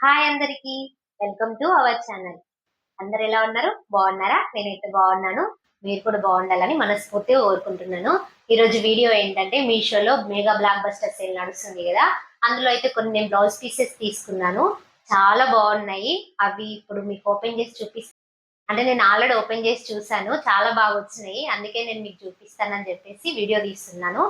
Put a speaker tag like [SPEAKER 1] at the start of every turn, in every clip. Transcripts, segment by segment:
[SPEAKER 1] Hi అందరికి, welcome to our channel. అందరు ఎలా ఉన్నారు? బాగున్నారా? నేనైతే బాగున్నాను. మీరు కూడా బాగుండాలని మనస్ఫూర్తిగా కోరుకుంటున్నాను. ఈ రోజు వీడియో ఏంటంటే, మీషోలో మెగా బ్లాక్ బస్టర్ సేల్ నడుస్తుంది కదా, అందులో అయితే కొన్ని నేను బ్లౌజ్ పీసెస్ తీసుకున్నాను. చాలా బాగున్నాయి. అవి ఇప్పుడు మీకు ఓపెన్ చేసి చూపిస్తాను. అంటే నేను ఆల్రెడీ ఓపెన్ చేసి చూసాను, చాలా బాగా వచ్చినాయి. అందుకే నేను మీకు చూపిస్తానని చెప్పేసి వీడియో తీస్తున్నాను.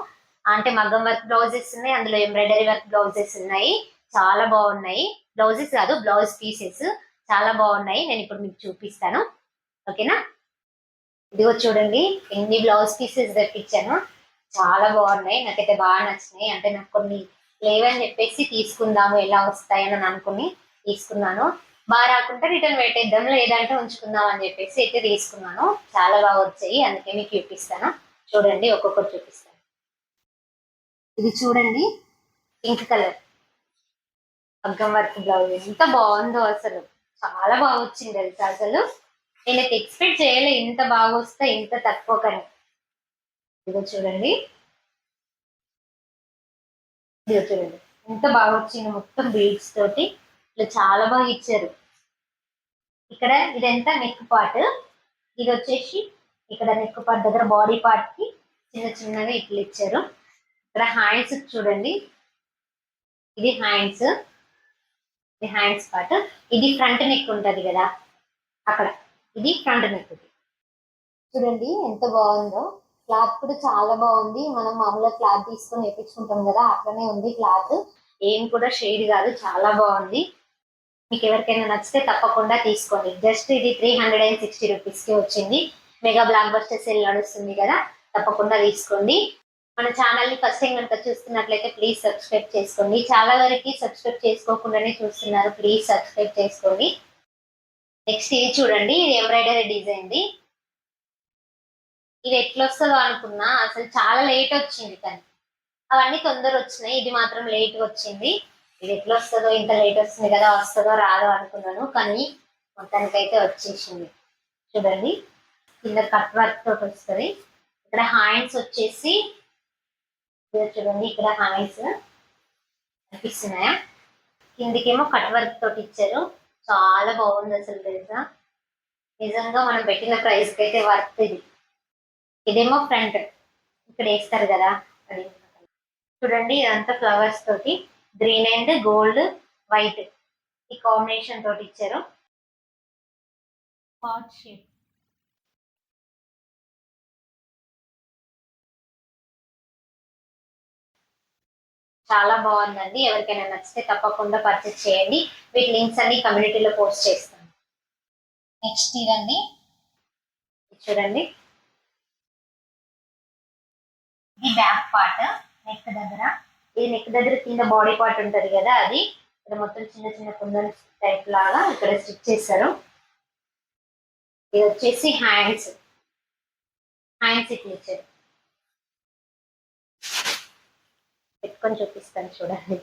[SPEAKER 1] అంటే మగ్గం వర్క్ బ్లౌజెస్ ఉన్నాయి, అందులో ఎంబ్రాయిడరీ వర్క్ బ్లౌజెస్ ఉన్నాయి. చాలా బాగున్నాయి. బ్లౌజెస్ కాదు, బ్లౌజ్ పీసెస్ చాలా బాగున్నాయి. నేను ఇప్పుడు మీకు చూపిస్తాను, ఓకేనా? ఇదిగో చూడండి, ఎన్ని బ్లౌజ్ పీసెస్ తెప్పించాను. చాలా బాగున్నాయి, నాకైతే బాగా నచ్చినాయి. అంటే నాకు కొన్ని లేవని చెప్పేసి తీసుకుందాము, ఎలా వస్తాయని అనుకుని తీసుకున్నాను. బాగా రాకుంటే రిటర్న్ పెట్టేద్దాం, లేదంటే ఉంచుకుందాం అని చెప్పేసి అయితే తీసుకున్నాను. చాలా బాగా వచ్చాయి, అందుకే మీకు చూపిస్తాను. చూడండి, ఒక్కొక్కటి చూపిస్తాను. ఇది చూడండి, పింక్ కలర్ మగ్గం వర్క్ బ్లౌజ్ ఎంత బాగుందో అసలు. చాలా బాగా వచ్చింది తెలుసా అసలు. నేనైతే ఎక్స్పెక్ట్ చేయలే ఇంత బాగా వస్తే, ఇంత తక్కువ కానీ. ఇదిగో చూడండి, ఇదిగో చూడండి ఎంత బాగా వచ్చింది. మొత్తం బీడ్స్ తోటి ఇట్లా చాలా బాగా ఇచ్చారు. ఇక్కడ ఇదంతా నెక్ పార్ట్. ఇది వచ్చేసి ఇక్కడ నెక్ పార్ట్ దగ్గర బాడీ పార్ట్ కి చిన్న చిన్నగా ఇట్లా ఇచ్చారు. ఇక్కడ హ్యాండ్స్ చూడండి, ఇది హ్యాండ్స్, ఇది హ్యాండ్స్ పార్ట్. ఇది ఫ్రంట్ నెక్ ఉంటది కదా అక్కడ, ఇది ఫ్రంట్ నెక్. చూడండి ఎంత బాగుందో. క్లాత్ కూడా చాలా బాగుంది. మనం మామూలుగా క్లాత్ తీసుకొని వేపించుకుంటాం కదా, అట్లనే ఉంది క్లాత్. ఏం కూడా షేడ్ కాదు, చాలా బాగుంది. మీకు ఎవరికైనా నచ్చితే తప్పకుండా తీసుకోండి. జస్ట్ ఇది 360 రూపీస్ కి వచ్చింది. మెగా బ్లాక్ బస్టర్ సేల్ నడుస్తుంది కదా, తప్పకుండా తీసుకోండి. మన ఛానల్ ని ఫస్ట్ టైం కనుక చూస్తున్నట్లయితే ప్లీజ్ సబ్స్క్రైబ్ చేసుకోండి. చాలా వరకు సబ్స్క్రైబ్ చేసుకోకుండానే చూస్తున్నారు, ప్లీజ్ సబ్స్క్రైబ్ చేసుకోండి. నెక్స్ట్ ఇది చూడండి, ఇది ఎంబ్రాయిడరీ డిజైన్ ది. ఇది ఎట్లా వస్తుందో అనుకున్నా, అసలు చాలా లేట్ వచ్చింది. కానీ అవన్నీ తొందర వచ్చినాయి, ఇది మాత్రం లేట్ వచ్చింది. ఇది ఎట్లా వస్తుందో, ఇంత లేట్ వస్తుంది కదా, వస్తుందో రాదో అనుకున్నాను, కానీ మొత్తానికైతే వచ్చేసింది. చూడండి, కింద కట్ వర్క్ తోటి వస్తుంది. ఇక్కడ హ్యాండ్స్ వచ్చేసి చూడండి, ఇక్కడ హ్యాండ్స్ కనిపిస్తున్నాయా? కిందికేమో కట్ వర్క్ తోటి ఇచ్చారు. చాలా బాగుంది అసలు తెలుసా. నిజంగా మనం పెట్టిన ప్రైస్ కి అయితే వర్త్ ఇది. ఇదేమో ఫ్రంట్, ఇక్కడ వేస్తారు కదా అది. చూడండి, ఇదంతా ఫ్లవర్స్ తోటి గ్రీన్ అండ్ గోల్డ్ వైట్ ఈ కాంబినేషన్ తోటి ఇచ్చారు. Heart shape. చాలా బాగుందండి. ఎవరికైనా నచ్చితే తప్పకుండా పర్చేస్ చేయండి. వీటి లింక్స్ అన్ని కమ్యూనిటీలో పోస్ట్ చేస్తాను. నెక్స్ట్ ఇదండి, చూడండి, ఇది బ్యాక్ పార్ట్ నెక్ దగ్గర. ఇది నెక్ దగ్గర కింద బాడీ పార్ట్ ఉంటది కదా, అది ఇక్కడ మొత్తం చిన్న చిన్న కుందన్ టైప్ లాగా ఇక్కడ స్టిచ్ చేశారు. ఇది వచ్చేసి హ్యాండ్స్, హ్యాండ్స్ ఇట్లా ఇచ్చారు. పెట్టుకొని చూపిస్తాను చూడండి,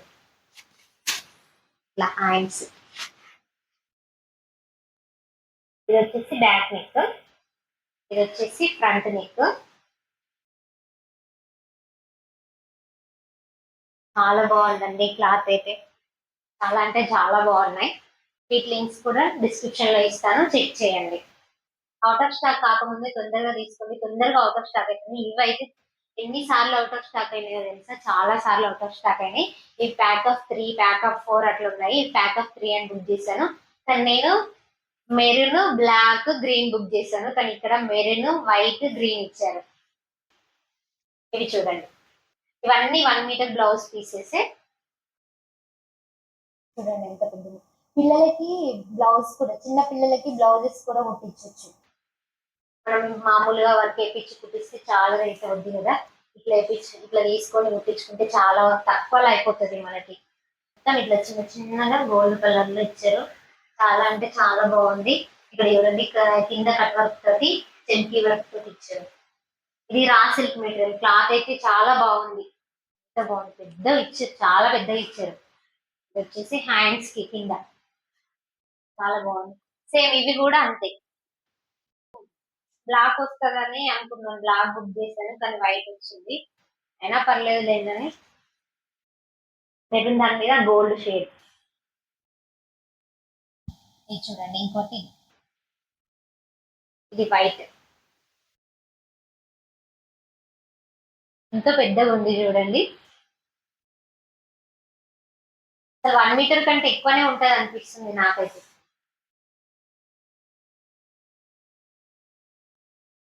[SPEAKER 1] ఇట్లా హ్యాండ్స్. ఇది వచ్చేసి బ్యాక్ నెక్, ఇది వచ్చేసి ఫ్రంట్ నెక్. చాలా బాగుందండి క్లాత్ అయితే, చాలా అంటే చాలా బాగున్నాయి. వీటి లింక్స్ కూడా డిస్క్రిప్షన్ లో ఇస్తాను, చెక్ చేయండి. అవుట్ ఆఫ్ స్టాక్ కాకముందే తొందరగా తీసుకోండి, తొందరగా అవుట్ ఆఫ్ స్టాక్ అవుతుంది. ఇవి అయితే ఎన్ని సార్లు అవుట్ ఆఫ్ స్టాక్ అయినాయో తెలుసా, చాలా సార్లు అవుట్ ఆఫ్ స్టాక్ అయినాయి. ఈ ప్యాక్ ఆఫ్ 3, ప్యాక్ ఆఫ్ 4 అట్లా ఉన్నాయి. ఈ ప్యాక్ ఆఫ్ 3 అని బుక్ చేశాను, కానీ నేను మెరూన్ బ్లాక్ గ్రీన్ బుక్ చేశాను, కానీ ఇక్కడ మెరూన్ వైట్ గ్రీన్ ఇచ్చారు. ఇవి చూడండి, ఇవన్నీ 1 మీటర్ బ్లౌజ్ పీసెస్. చూడండి ఎంత పెద్దది. పిల్లలకి బ్లౌజ్ కూడా, చిన్న పిల్లలకి బ్లౌజెస్ కూడా కుట్టించవచ్చు. మనం మామూలుగా వర్క్ వేయించి కుట్టిస్తే చాలా రేట్ అవుద్ది కదా, ఇట్లా వేయించి ఇట్లా తీసుకొని కుట్టించుకుంటే చాలా తక్కువలో అయిపోతుంది మనకి. మొత్తం ఇట్లా చిన్న చిన్నగా గోల్డ్ కలర్ లో ఇచ్చారు. చాలా అంటే చాలా బాగుంది. ఇక్కడ చూడండి, కింద కట్ వర్క్ తోటి చెంకీ వర్క్ తోటి ఇచ్చారు. ఇది రా సిల్క్ మెటీరియల్, క్లాత్ అయితే చాలా బాగుంది. ఎంత బాగుంది, పెద్దగా ఇచ్చారు, చాలా పెద్దగా ఇచ్చారు. ఇది వచ్చేసి హ్యాండ్స్ కి కింద చాలా బాగుంది. సేమ్ ఇవి కూడా అంతే. బ్లాక్ వస్తుందని అనుకున్నాను, బ్లాక్ బుక్ చేశాను, కానీ వైట్ వచ్చింది. అయినా పర్లేదు లేదని మెరూన్ దాని మీద గోల్డ్ షేడ్. ఇది చూడండి, ఇంకోటి ఇది వైట్, ఇంకా పెద్దగా ఉంది చూడండి. అసలు 1 మీటర్ కంటే ఎక్కువనే ఉంటది అనిపిస్తుంది నాకైతే.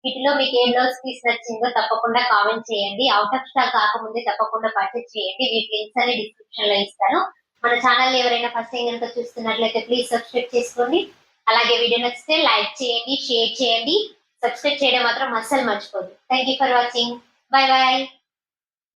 [SPEAKER 1] వీటిలో మీకు ఏ బ్లౌజ్ పీస్ నచ్చిందో తప్పకుండా కామెంట్ చేయండి. అవుట్ ఆఫ్ స్టాక్ కాకముందే తప్పకుండా పర్చేస్ చేయండి. వీటి లింక్స్ అన్ని డిస్క్రిప్షన్ లో ఇస్తాను. మన ఛానల్ ఎవరైనా ఫస్ట్ టైం కనుక చూస్తున్నట్లయితే ప్లీజ్ సబ్స్క్రైబ్ చేసుకోండి. అలాగే వీడియో నచ్చితే లైక్ చేయండి, షేర్ చేయండి, సబ్స్క్రైబ్ చేయడం మాత్రం అస్సలు మర్చిపోదు. Thank you for watching. Bye bye.